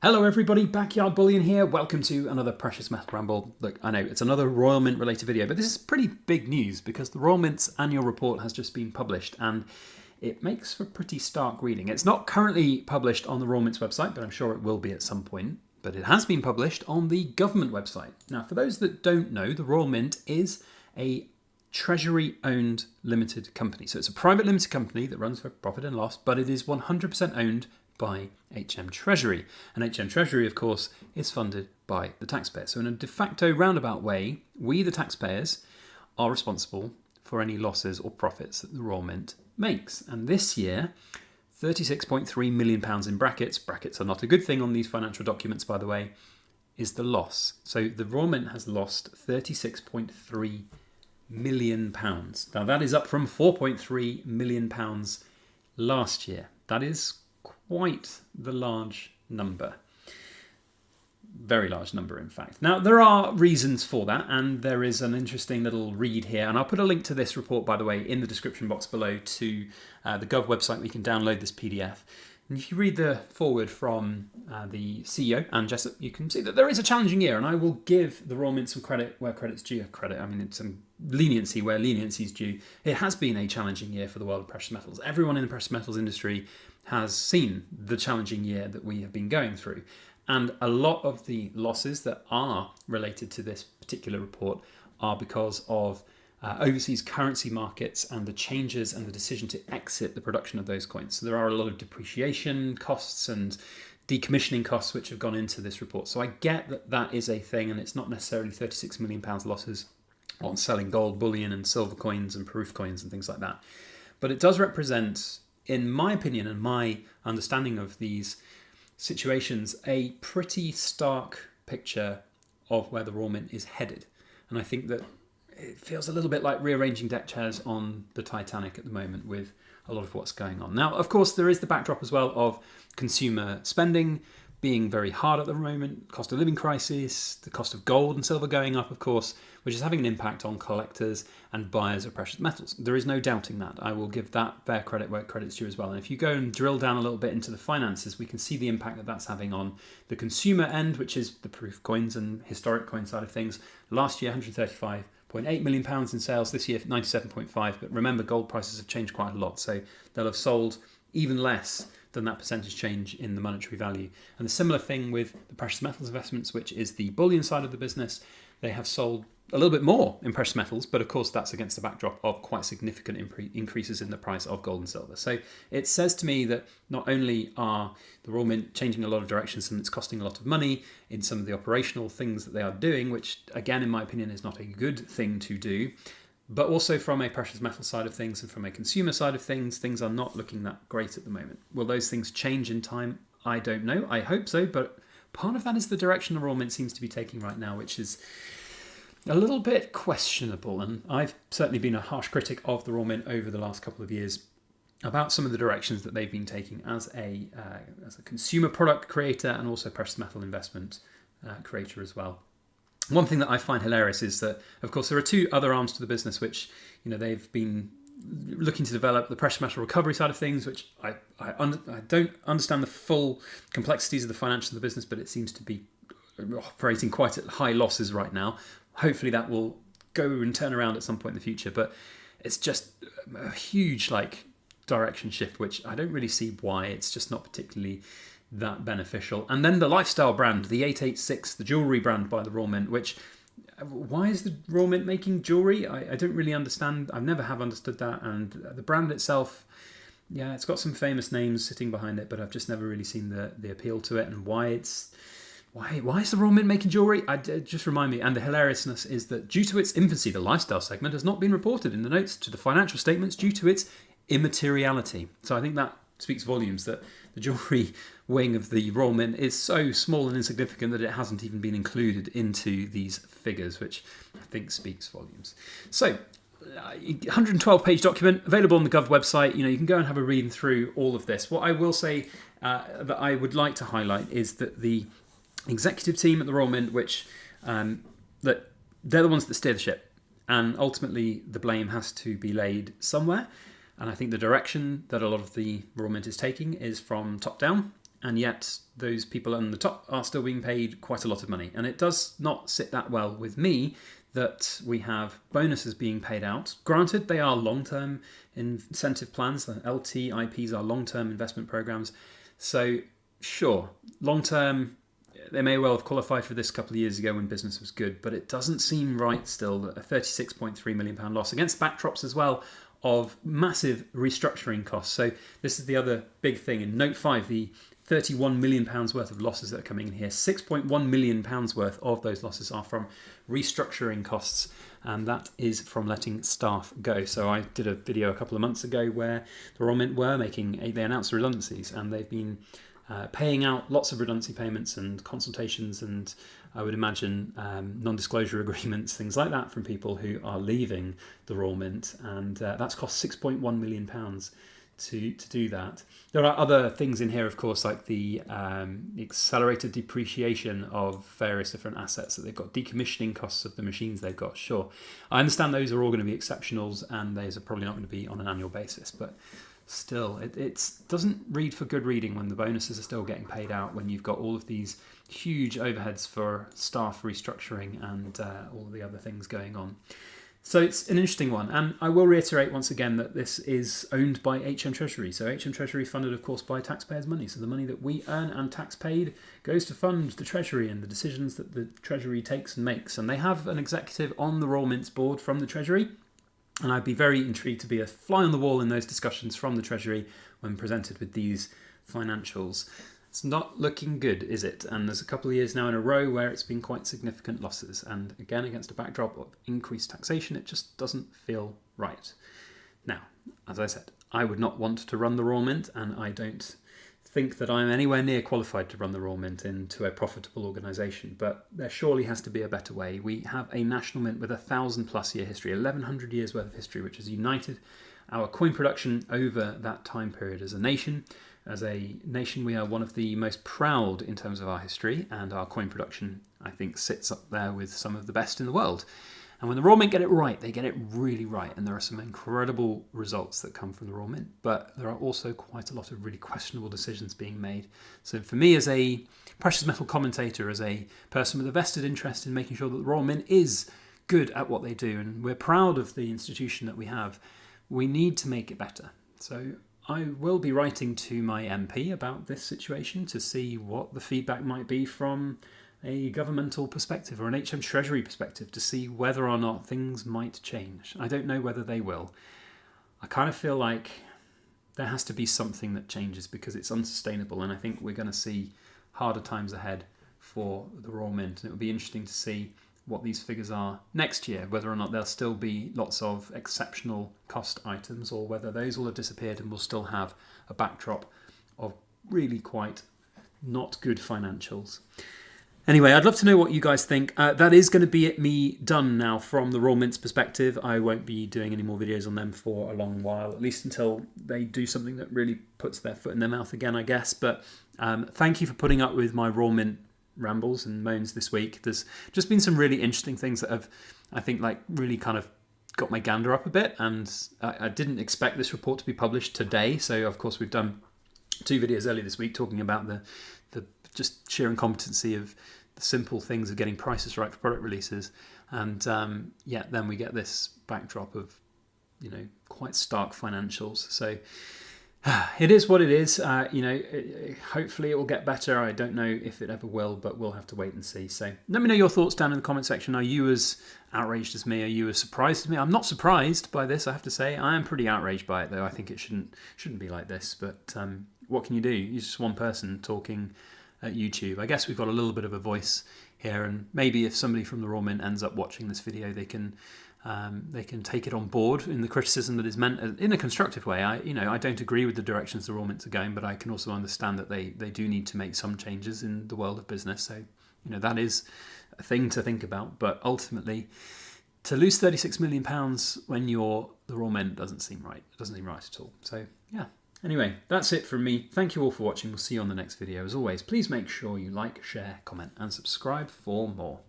Hello everybody, Backyard Bullion here. Welcome to another Precious Metal Ramble. Look, I know it's another Royal Mint related video, but this is pretty big news because the Royal Mint's annual report has just been published and it makes for pretty stark reading. It's not currently published on the Royal Mint's website, but I'm sure it will be at some point. But it has been published on the government website. Now, for those that don't know, the Royal Mint is a Treasury-owned limited company. So it's a private limited company that runs for profit and loss, but it is 100% owned by HM Treasury. And HM Treasury, of course, is funded by the taxpayer. So in a de facto roundabout way, we, the taxpayers, are responsible for any losses or profits that the Royal Mint makes. And this year, £36.3 million in brackets are not a good thing on these financial documents, by the way, is the loss. So the Royal Mint has lost £36.3 million. Now that is up from £4.3 million last year. That is quite the large number. Very large number, in fact. Now, there are reasons for that, and there is an interesting little read here. And I'll put a link to this report, by the way, in the description box below to the Gov website where you can download this PDF. And if you read the forward from the CEO, Anne Jessup, you can see that there is a challenging year, and I will give the Royal Mint some credit where credit's due. I mean, it's some leniency where leniency is due. It has been a challenging year for the world of precious metals. Everyone in the precious metals industry has seen the challenging year that we have been going through. And a lot of the losses that are related to this particular report are because of overseas currency markets and the changes and the decision to exit the production of those coins. So there are a lot of depreciation costs and decommissioning costs which have gone into this report. So I get that that is a thing, and it's not necessarily £36 million losses on selling gold, bullion and silver coins and proof coins and things like that. But it does represent, in my opinion and my understanding of these situations, a pretty stark picture of where the Royal Mint is headed. And I think that it feels a little bit like rearranging deck chairs on the Titanic at the moment with a lot of what's going on. Now, of course, there is the backdrop as well of consumer spending being very hard at the moment, cost of living crisis, the cost of gold and silver going up, of course, which is having an impact on collectors and buyers of precious metals. There is no doubting that. I will give that fair credit where credit's due as well. And if you go and drill down a little bit into the finances, we can see the impact that that's having on the consumer end, which is the proof coins and historic coin side of things. Last year, £135.8 million in sales. This year, 97.5. But remember, gold prices have changed quite a lot, so they'll have sold even less than that percentage change in the monetary value. And the similar thing with the precious metals investments, which is the bullion side of the business. They have sold a little bit more in precious metals, but of course that's against the backdrop of quite significant increases in the price of gold and silver. So it says to me that not only are the Royal Mint changing a lot of directions and it's costing a lot of money in some of the operational things that they are doing, which again, in my opinion, is not a good thing to do, but also from a precious metal side of things and from a consumer side of things, things are not looking that great at the moment. Will those things change in time? I don't know. I hope so, but part of that is the direction the Royal Mint seems to be taking right now, which is a little bit questionable. And I've certainly been a harsh critic of the Royal Mint over the last couple of years about some of the directions that they've been taking as a consumer product creator and also precious metal investment creator as well. One thing that I find hilarious is that, of course, there are two other arms to the business which, they've been looking to develop: the precious metal recovery side of things, which I don't understand the full complexities of the financials of the business, but it seems to be operating quite at high losses right now. Hopefully that will go and turn around at some point in the future, but it's just a huge direction shift, which I don't really see why. It's just not particularly that beneficial. And then the lifestyle brand, the 886, the jewellery brand by the Royal Mint, which, why is the Royal Mint making jewellery? I don't really understand. I never have understood that. And the brand itself, yeah, it's got some famous names sitting behind it, but I've just never really seen the appeal to it and why is the Royal Mint making jewellery? Just remind me. And the hilariousness is that due to its infancy, the lifestyle segment has not been reported in the notes to the financial statements due to its immateriality. So I think that speaks volumes that the jewellery wing of the Royal Mint is so small and insignificant that it hasn't even been included into these figures, which I think speaks volumes. So 112-page document available on the Gov website. You can go and have a read through all of this. What I will say that I would like to highlight is that the executive team at the Royal Mint, which that they're the ones that steer the ship, and ultimately the blame has to be laid somewhere. And I think the direction that a lot of the Royal Mint is taking is from top down. and yet those people on the top are still being paid quite a lot of money. And it does not sit that well with me that we have bonuses being paid out. Granted, they are long-term incentive plans. The LTIPs are long-term investment programs. So sure, long-term, they may well have qualified for this a couple of years ago when business was good, but it doesn't seem right still that a £36.3 million loss against backdrops as well of massive restructuring costs. So this is the other big thing. In note 5, the £31 million worth of losses that are coming in here, £6.1 million worth of those losses are from restructuring costs, and that is from letting staff go. So I did a video a couple of months ago where the Royal Mint were they announced redundancies, and they've been paying out lots of redundancy payments and consultations, and I would imagine non-disclosure agreements, things like that, from people who are leaving the Royal Mint, and that's cost £6.1 million to do that. There are other things in here, of course, like the accelerated depreciation of various different assets that they've got, decommissioning costs of the machines they've got. Sure, I understand those are all going to be exceptionals, and those are probably not going to be on an annual basis, but still, it doesn't read for good reading when the bonuses are still getting paid out, when you've got all of these huge overheads for staff restructuring and all the other things going on. So it's an interesting one, and I will reiterate once again that this is owned by HM Treasury. So HM Treasury funded, of course, by taxpayers' money. So the money that we earn and tax paid goes to fund the Treasury and the decisions that the Treasury takes and makes. And they have an executive on the Royal Mint's board from the Treasury, and I'd be very intrigued to be a fly on the wall in those discussions from the Treasury when presented with these financials. It's not looking good, is it? And there's a couple of years now in a row where it's been quite significant losses. And again, against a backdrop of increased taxation, it just doesn't feel right. Now, as I said, I would not want to run the Royal Mint, and I don't think that I'm anywhere near qualified to run the Royal Mint into a profitable organisation, but there surely has to be a better way. We have a national mint with a 1,000+ year history, 1,100 years worth of history, which has united our coin production over that time period as a nation. As a nation, we are one of the most proud in terms of our history, and our coin production, I think, sits up there with some of the best in the world. And when the Royal Mint get it right, they get it really right, and there are some incredible results that come from the Royal Mint, but there are also quite a lot of really questionable decisions being made. So for me, as a precious metal commentator, as a person with a vested interest in making sure that the Royal Mint is good at what they do, and we're proud of the institution that we have, we need to make it better. So I will be writing to my MP about this situation to see what the feedback might be from a governmental perspective or an HM Treasury perspective, to see whether or not things might change. I don't know whether they will. I kind of feel like there has to be something that changes because it's unsustainable, and I think we're going to see harder times ahead for the Royal Mint, and it will be interesting to see what these figures are next year, whether or not there'll still be lots of exceptional cost items, or whether those will have disappeared and we'll still have a backdrop of really quite not good financials. Anyway, I'd love to know what you guys think. That is going to be me done now from the Royal Mint's perspective. I won't be doing any more videos on them for a long while, at least until they do something that really puts their foot in their mouth again, I guess. But thank you for putting up with my Royal Mint rambles and moans this week. There's just been some really interesting things that have, I think, like really kind of got my gander up a bit, and I didn't expect this report to be published today. So of course we've done 2 videos earlier this week talking about the just sheer incompetency of the simple things of getting prices right for product releases, and yet then we get this backdrop of, you know, quite stark financials. So it is what it is. Hopefully it will get better. I don't know if it ever will, but we'll have to wait and see. So let me know your thoughts down in the comment section. Are you as outraged as me? Are you as surprised as me? I'm not surprised by this, I have to say. I am pretty outraged by it, though. I think it shouldn't be like this. But what can you do? You're just one person talking at YouTube. I guess we've got a little bit of a voice here, and maybe if somebody from the Royal Mint ends up watching this video, they can take it on board in the criticism that is meant in a constructive way. I don't agree with the directions the Royal Mints are going, but I can also understand that they do need to make some changes in the world of business. So, that is a thing to think about. But ultimately, to lose £36 million when you're the Royal Mint doesn't seem right. It doesn't seem right at all. So, yeah. Anyway, that's it from me. Thank you all for watching. We'll see you on the next video. As always, please make sure you like, share, comment, and subscribe for more.